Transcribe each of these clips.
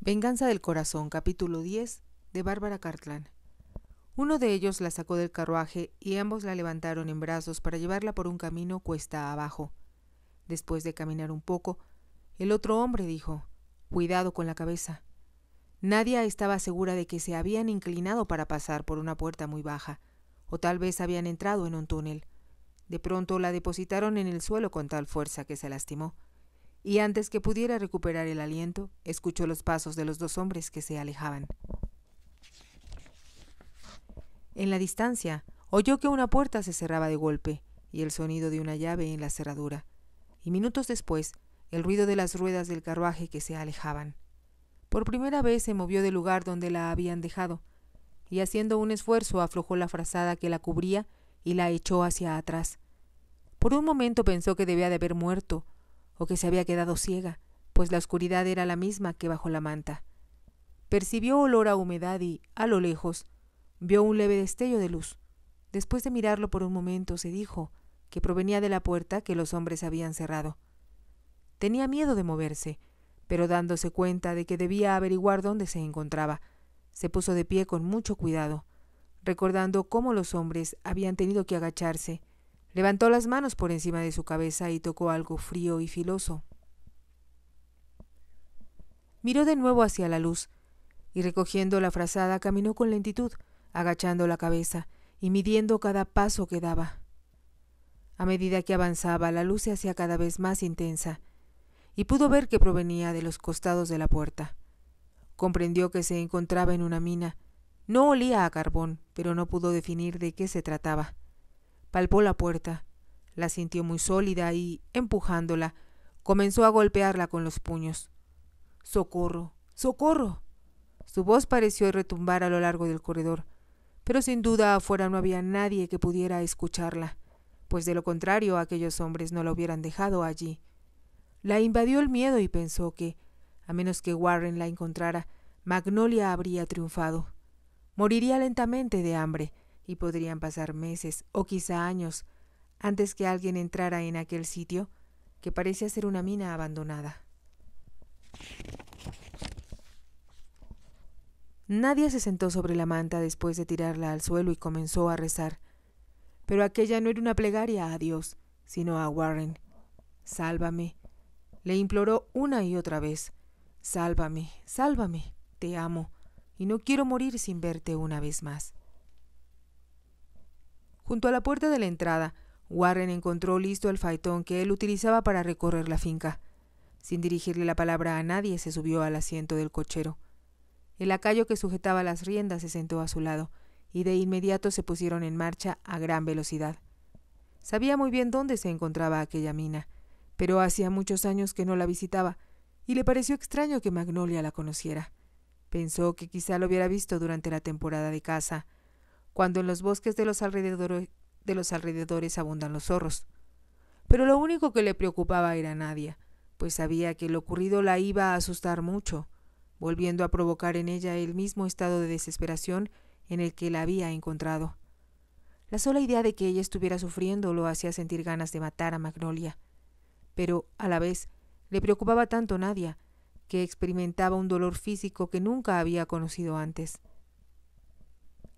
Venganza del corazón, capítulo 10, de Bárbara Cartland. Uno de ellos la sacó del carruaje y ambos la levantaron en brazos para llevarla por un camino cuesta abajo. Después de caminar un poco, el otro hombre dijo: «Cuidado con la cabeza». Nadia estaba segura de que se habían inclinado para pasar por una puerta muy baja, o tal vez habían entrado en un túnel. De pronto la depositaron en el suelo con tal fuerza que se lastimó, y antes que pudiera recuperar el aliento, escuchó los pasos de los dos hombres que se alejaban. En la distancia, oyó que una puerta se cerraba de golpe y el sonido de una llave en la cerradura, y minutos después, el ruido de las ruedas del carruaje que se alejaban. Por primera vez se movió del lugar donde la habían dejado, y haciendo un esfuerzo aflojó la frazada que la cubría y la echó hacia atrás. Por un momento pensó que debía de haber muerto, o que se había quedado ciega, pues la oscuridad era la misma que bajo la manta. Percibió olor a humedad y, a lo lejos, vio un leve destello de luz. Después de mirarlo por un momento, se dijo que provenía de la puerta que los hombres habían cerrado. Tenía miedo de moverse, pero dándose cuenta de que debía averiguar dónde se encontraba, se puso de pie con mucho cuidado, recordando cómo los hombres habían tenido que agacharse. Levantó las manos por encima de su cabeza y tocó algo frío y filoso. Miró de nuevo hacia la luz, y recogiendo la frazada caminó con lentitud, agachando la cabeza y midiendo cada paso que daba. A medida que avanzaba, la luz se hacía cada vez más intensa, y pudo ver que provenía de los costados de la puerta. Comprendió que se encontraba en una mina. No olía a carbón, pero no pudo definir de qué se trataba. Palpó la puerta, la sintió muy sólida y, empujándola, comenzó a golpearla con los puños. ¡Socorro! ¡Socorro! Su voz pareció retumbar a lo largo del corredor, pero sin duda afuera no había nadie que pudiera escucharla, pues de lo contrario aquellos hombres no la hubieran dejado allí. La invadió el miedo y pensó que, a menos que Warren la encontrara, Magnolia habría triunfado. Moriría lentamente de hambre, y podrían pasar meses o quizá años antes que alguien entrara en aquel sitio que parecía ser una mina abandonada. Nadia se sentó sobre la manta después de tirarla al suelo y comenzó a rezar. Pero aquella no era una plegaria a Dios, sino a Warren. «Sálvame», le imploró una y otra vez. «Sálvame, sálvame, te amo, y no quiero morir sin verte una vez más». Junto a la puerta de la entrada, Warren encontró listo el faetón que él utilizaba para recorrer la finca. Sin dirigirle la palabra a nadie, se subió al asiento del cochero. El lacayo que sujetaba las riendas se sentó a su lado, y de inmediato se pusieron en marcha a gran velocidad. Sabía muy bien dónde se encontraba aquella mina, pero hacía muchos años que no la visitaba, y le pareció extraño que Magnolia la conociera. Pensó que quizá lo hubiera visto durante la temporada de caza, cuando en los bosques de los alrededores abundan los zorros. Pero lo único que le preocupaba era Nadia, pues sabía que lo ocurrido la iba a asustar mucho, volviendo a provocar en ella el mismo estado de desesperación en el que la había encontrado. La sola idea de que ella estuviera sufriendo lo hacía sentir ganas de matar a Magnolia, pero a la vez le preocupaba tanto Nadia, que experimentaba un dolor físico que nunca había conocido antes.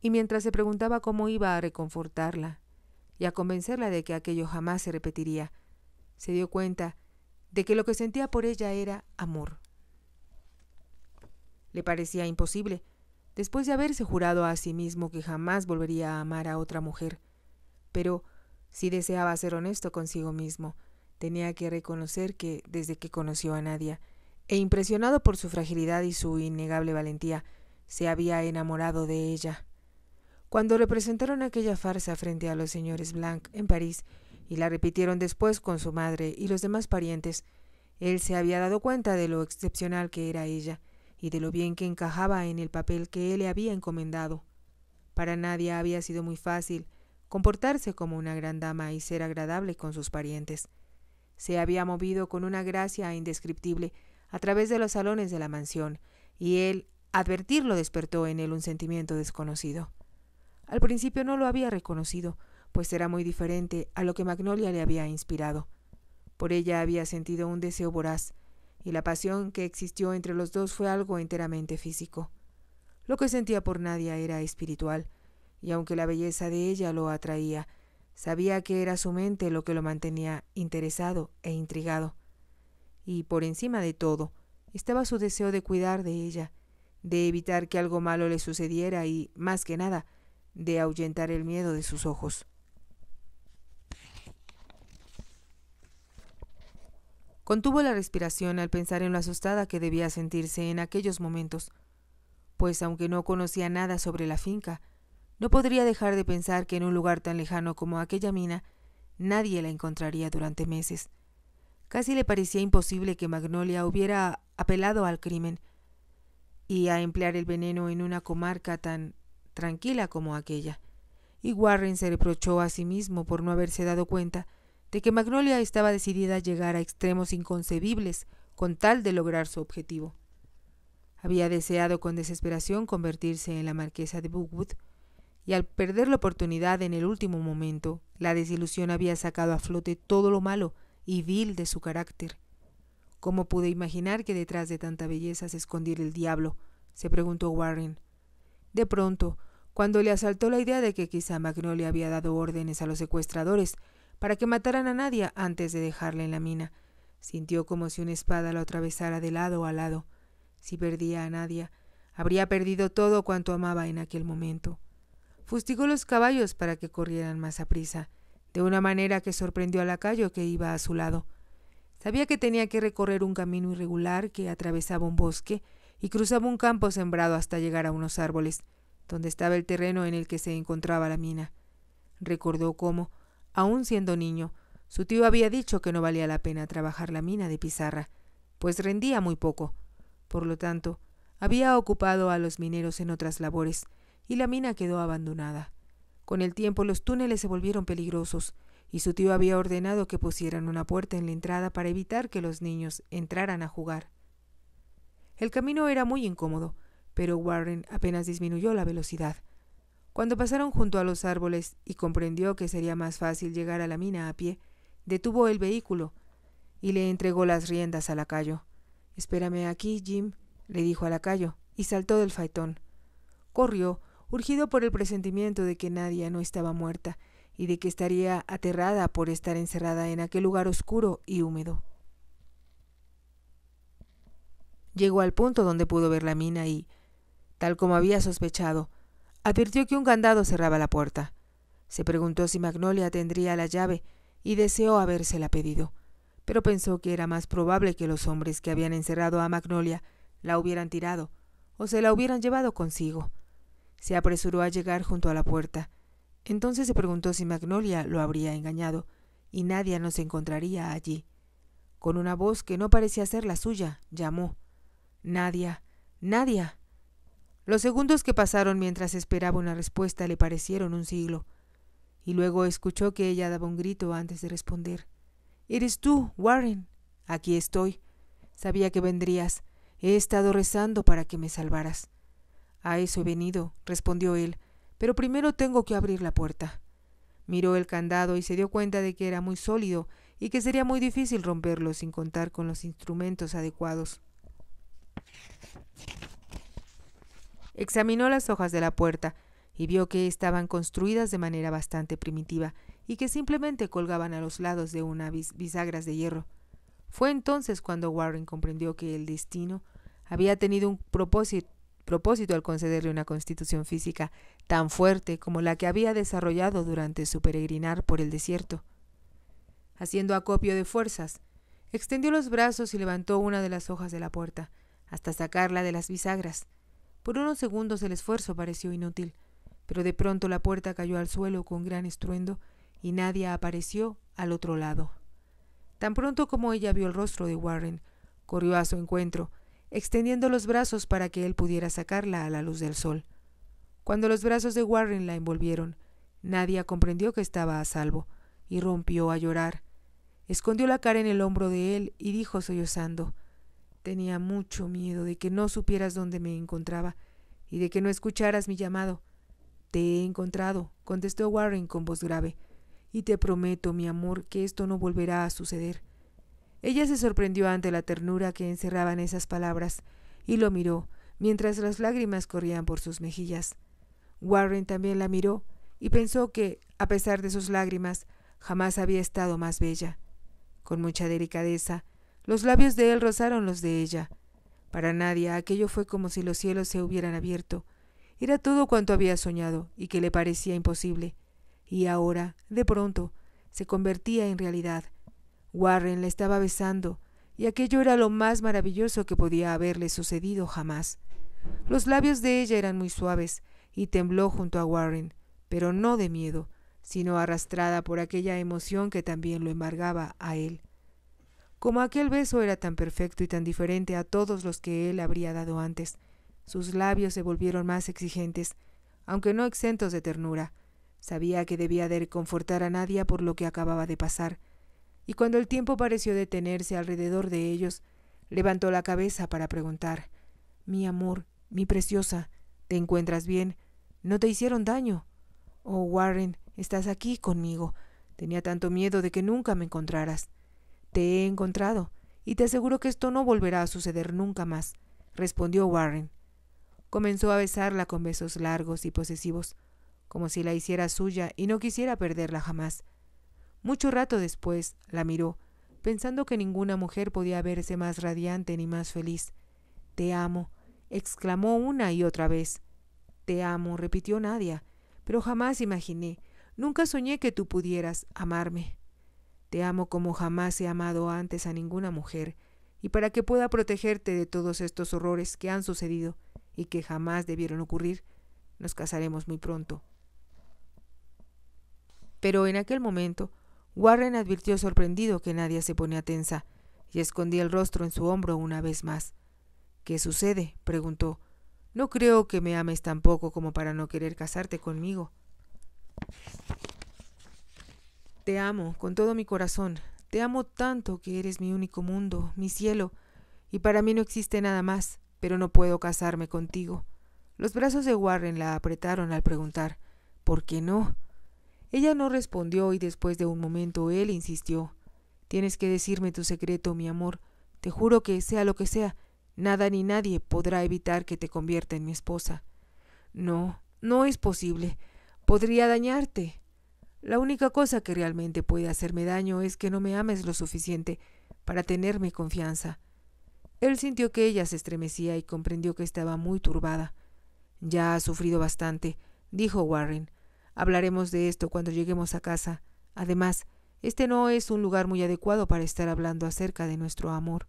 Y mientras se preguntaba cómo iba a reconfortarla y a convencerla de que aquello jamás se repetiría, se dio cuenta de que lo que sentía por ella era amor. Le parecía imposible, después de haberse jurado a sí mismo que jamás volvería a amar a otra mujer. Pero, si deseaba ser honesto consigo mismo, tenía que reconocer que, desde que conoció a Nadia, e impresionado por su fragilidad y su innegable valentía, se había enamorado de ella. Cuando representaron aquella farsa frente a los señores Blanc en París y la repitieron después con su madre y los demás parientes, él se había dado cuenta de lo excepcional que era ella y de lo bien que encajaba en el papel que él le había encomendado. Para Nadia había sido muy fácil comportarse como una gran dama y ser agradable con sus parientes. Se había movido con una gracia indescriptible a través de los salones de la mansión, y él, advertirlo, despertó en él un sentimiento desconocido. Al principio no lo había reconocido, pues era muy diferente a lo que Magnolia le había inspirado. Por ella había sentido un deseo voraz, y la pasión que existió entre los dos fue algo enteramente físico. Lo que sentía por Nadia era espiritual, y aunque la belleza de ella lo atraía, sabía que era su mente lo que lo mantenía interesado e intrigado. Y por encima de todo, estaba su deseo de cuidar de ella, de evitar que algo malo le sucediera y, más que nada, de ahuyentar el miedo de sus ojos. Contuvo la respiración al pensar en lo asustada que debía sentirse en aquellos momentos, pues aunque no conocía nada sobre la finca, no podría dejar de pensar que en un lugar tan lejano como aquella mina nadie la encontraría durante meses. Casi le parecía imposible que Magnolia hubiera apelado al crimen y a emplear el veneno en una comarca tan tranquila como aquella, y Warren se reprochó a sí mismo por no haberse dado cuenta de que Magnolia estaba decidida a llegar a extremos inconcebibles con tal de lograr su objetivo. Había deseado con desesperación convertirse en la marquesa de Bookwood, y al perder la oportunidad en el último momento, la desilusión había sacado a flote todo lo malo y vil de su carácter. ¿Cómo pude imaginar que detrás de tanta belleza se escondiera el diablo?, se preguntó Warren. De pronto, cuando le asaltó la idea de que quizá Magnolia había dado órdenes a los secuestradores para que mataran a Nadia antes de dejarla en la mina, sintió como si una espada lo atravesara de lado a lado. Si perdía a Nadia, habría perdido todo cuanto amaba en aquel momento. Fustigó los caballos para que corrieran más aprisa, de una manera que sorprendió al lacayo que iba a su lado. Sabía que tenía que recorrer un camino irregular que atravesaba un bosque y cruzaba un campo sembrado hasta llegar a unos árboles, donde estaba el terreno en el que se encontraba la mina. Recordó cómo, aun siendo niño, su tío había dicho que no valía la pena trabajar la mina de pizarra, pues rendía muy poco. Por lo tanto, había ocupado a los mineros en otras labores, y la mina quedó abandonada. Con el tiempo los túneles se volvieron peligrosos, y su tío había ordenado que pusieran una puerta en la entrada para evitar que los niños entraran a jugar. El camino era muy incómodo, pero Warren apenas disminuyó la velocidad. Cuando pasaron junto a los árboles y comprendió que sería más fácil llegar a la mina a pie, detuvo el vehículo y le entregó las riendas al lacayo. «Espérame aquí, Jim», le dijo al lacayo, y saltó del faetón. Corrió, urgido por el presentimiento de que Nadia no estaba muerta y de que estaría aterrada por estar encerrada en aquel lugar oscuro y húmedo. Llegó al punto donde pudo ver la mina y, tal como había sospechado, advirtió que un candado cerraba la puerta. Se preguntó si Magnolia tendría la llave y deseó habérsela pedido, pero pensó que era más probable que los hombres que habían encerrado a Magnolia la hubieran tirado o se la hubieran llevado consigo. Se apresuró a llegar junto a la puerta. Entonces se preguntó si Magnolia lo habría engañado y Nadia no se encontraría allí. Con una voz que no parecía ser la suya, llamó: «Nadia, Nadia». Los segundos que pasaron mientras esperaba una respuesta le parecieron un siglo, y luego escuchó que ella daba un grito antes de responder. «¿Eres tú, Warren?» «Aquí estoy. Sabía que vendrías. He estado rezando para que me salvaras». «A eso he venido», respondió él, «pero primero tengo que abrir la puerta». Miró el candado y se dio cuenta de que era muy sólido y que sería muy difícil romperlo sin contar con los instrumentos adecuados. Examinó las hojas de la puerta y vio que estaban construidas de manera bastante primitiva y que simplemente colgaban a los lados de unas bisagras de hierro. Fue entonces cuando Warren comprendió que el destino había tenido un propósito al concederle una constitución física tan fuerte como la que había desarrollado durante su peregrinar por el desierto. Haciendo acopio de fuerzas, extendió los brazos y levantó una de las hojas de la puerta, hasta sacarla de las bisagras. Por unos segundos el esfuerzo pareció inútil, pero de pronto la puerta cayó al suelo con gran estruendo y Nadia apareció al otro lado. Tan pronto como ella vio el rostro de Warren, corrió a su encuentro, extendiendo los brazos para que él pudiera sacarla a la luz del sol. Cuando los brazos de Warren la envolvieron, Nadia comprendió que estaba a salvo y rompió a llorar. Escondió la cara en el hombro de él y dijo sollozando: «Tenía mucho miedo de que no supieras dónde me encontraba y de que no escucharas mi llamado». «Te he encontrado», contestó Warren con voz grave, «y te prometo, mi amor, que esto no volverá a suceder». Ella se sorprendió ante la ternura que encerraban esas palabras y lo miró, mientras las lágrimas corrían por sus mejillas. Warren también la miró y pensó que, a pesar de sus lágrimas, jamás había estado más bella. Con mucha delicadeza, los labios de él rozaron los de ella. Para Nadia aquello fue como si los cielos se hubieran abierto. Era todo cuanto había soñado y que le parecía imposible. Y ahora, de pronto, se convertía en realidad. Warren la estaba besando, y aquello era lo más maravilloso que podía haberle sucedido jamás. Los labios de ella eran muy suaves, y tembló junto a Warren, pero no de miedo, sino arrastrada por aquella emoción que también lo embargaba a él. Como aquel beso era tan perfecto y tan diferente a todos los que él habría dado antes, sus labios se volvieron más exigentes, aunque no exentos de ternura. Sabía que debía de reconfortar a Nadia por lo que acababa de pasar, y cuando el tiempo pareció detenerse alrededor de ellos, levantó la cabeza para preguntar: «Mi amor, mi preciosa, ¿te encuentras bien? ¿No te hicieron daño? Oh, Warren, estás aquí conmigo. Tenía tanto miedo de que nunca me encontraras». «Te he encontrado, y te aseguro que esto no volverá a suceder nunca más», respondió Warren. Comenzó a besarla con besos largos y posesivos, como si la hiciera suya y no quisiera perderla jamás. Mucho rato después la miró, pensando que ninguna mujer podía verse más radiante ni más feliz. «Te amo», exclamó una y otra vez. «Te amo», repitió Nadia, «pero jamás imaginé, nunca soñé que tú pudieras amarme. Te amo como jamás he amado antes a ninguna mujer, y para que pueda protegerte de todos estos horrores que han sucedido y que jamás debieron ocurrir, nos casaremos muy pronto». Pero en aquel momento Warren advirtió sorprendido que Nadia se ponía tensa y escondía el rostro en su hombro una vez más. «¿Qué sucede?», preguntó. «No creo que me ames tan poco como para no querer casarte conmigo». «Te amo con todo mi corazón, te amo tanto que eres mi único mundo, mi cielo, y para mí no existe nada más, pero no puedo casarme contigo». Los brazos de Warren la apretaron al preguntar: «¿Por qué no?». Ella no respondió y después de un momento él insistió: «Tienes que decirme tu secreto, mi amor. Te juro que, sea lo que sea, nada ni nadie podrá evitar que te convierta en mi esposa». «No, no es posible. Podría dañarte. La única cosa que realmente puede hacerme daño es que no me ames lo suficiente para tenerme confianza». Él sintió que ella se estremecía y comprendió que estaba muy turbada. «Ya has sufrido bastante», dijo Warren. «Hablaremos de esto cuando lleguemos a casa. Además, este no es un lugar muy adecuado para estar hablando acerca de nuestro amor».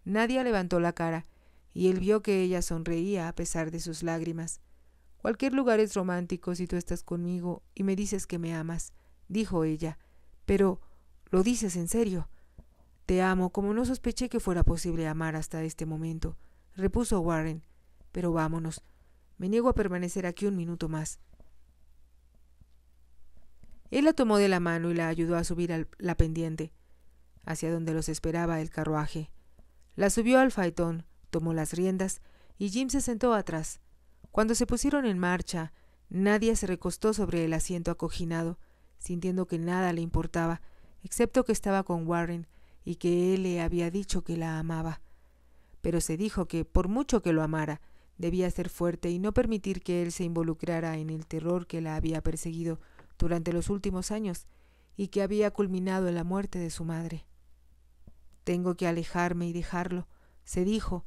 Nadia levantó la cara, y él vio que ella sonreía a pesar de sus lágrimas. «Cualquier lugar es romántico si tú estás conmigo y me dices que me amas», dijo ella. «Pero, ¿lo dices en serio?». «Te amo como no sospeché que fuera posible amar hasta este momento», repuso Warren. «Pero vámonos. Me niego a permanecer aquí un minuto más». Él la tomó de la mano y la ayudó a subir la pendiente, hacia donde los esperaba el carruaje. La subió al faetón, tomó las riendas y Jim se sentó atrás. Cuando se pusieron en marcha, Nadia se recostó sobre el asiento acoginado, sintiendo que nada le importaba, excepto que estaba con Warren y que él le había dicho que la amaba. Pero se dijo que, por mucho que lo amara, debía ser fuerte y no permitir que él se involucrara en el terror que la había perseguido durante los últimos años y que había culminado en la muerte de su madre. «Tengo que alejarme y dejarlo», se dijo,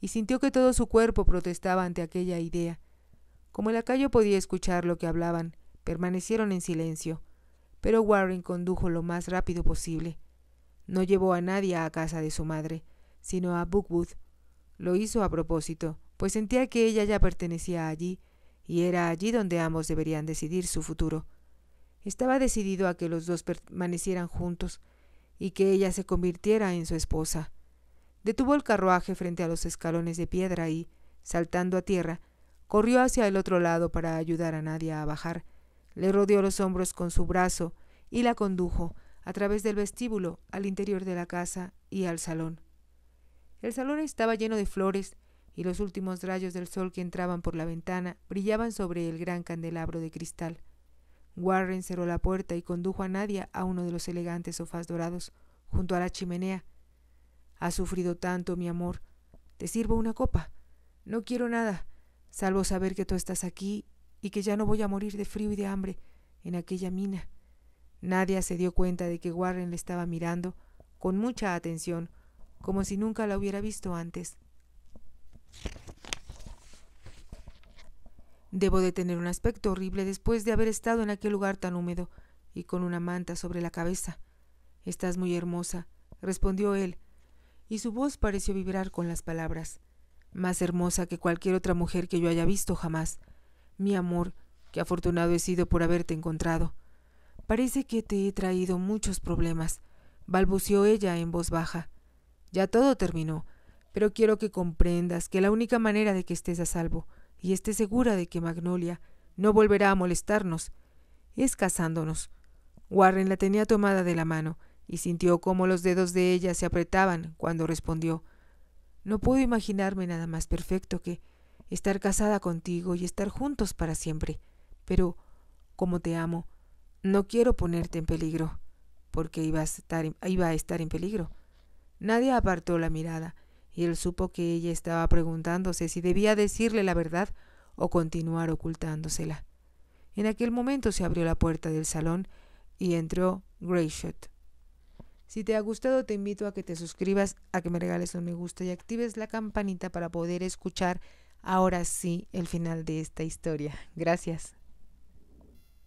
y sintió que todo su cuerpo protestaba ante aquella idea. Como el lacayo podía escuchar lo que hablaban, permanecieron en silencio, pero Warren condujo lo más rápido posible. No llevó a nadie a casa de su madre, sino a Bookwood. Lo hizo a propósito, pues sentía que ella ya pertenecía allí, y era allí donde ambos deberían decidir su futuro. Estaba decidido a que los dos permanecieran juntos, y que ella se convirtiera en su esposa. Detuvo el carruaje frente a los escalones de piedra y, saltando a tierra, corrió hacia el otro lado para ayudar a Nadia a bajar. Le rodeó los hombros con su brazo y la condujo a través del vestíbulo al interior de la casa y al salón. El salón estaba lleno de flores y los últimos rayos del sol que entraban por la ventana brillaban sobre el gran candelabro de cristal. Warren cerró la puerta y condujo a Nadia a uno de los elegantes sofás dorados, junto a la chimenea. Has sufrido tanto, mi amor. ¿Te sirvo una copa? No quiero nada, salvo saber que tú estás aquí y que ya no voy a morir de frío y de hambre en aquella mina. Nadia se dio cuenta de que Warren le estaba mirando con mucha atención, como si nunca la hubiera visto antes. Debo de tener un aspecto horrible después de haber estado en aquel lugar tan húmedo y con una manta sobre la cabeza. Estás muy hermosa, respondió él, y su voz pareció vibrar con las palabras. Más hermosa que cualquier otra mujer que yo haya visto jamás. Mi amor, qué afortunado he sido por haberte encontrado. Parece que te he traído muchos problemas, balbuceó ella en voz baja. Ya todo terminó, pero quiero que comprendas que la única manera de que estés a salvo y estés segura de que Magnolia no volverá a molestarnos es casándonos. Warren la tenía tomada de la mano y sintió cómo los dedos de ella se apretaban cuando respondió: no puedo imaginarme nada más perfecto que estar casada contigo y estar juntos para siempre, pero como te amo, no quiero ponerte en peligro, porque iba a estar en peligro. Nadia apartó la mirada y él supo que ella estaba preguntándose si debía decirle la verdad o continuar ocultándosela. En aquel momento se abrió la puerta del salón y entró Greyshot. Si te ha gustado, te invito a que te suscribas, a que me regales un me gusta y actives la campanita para poder escuchar ahora sí el final de esta historia. Gracias.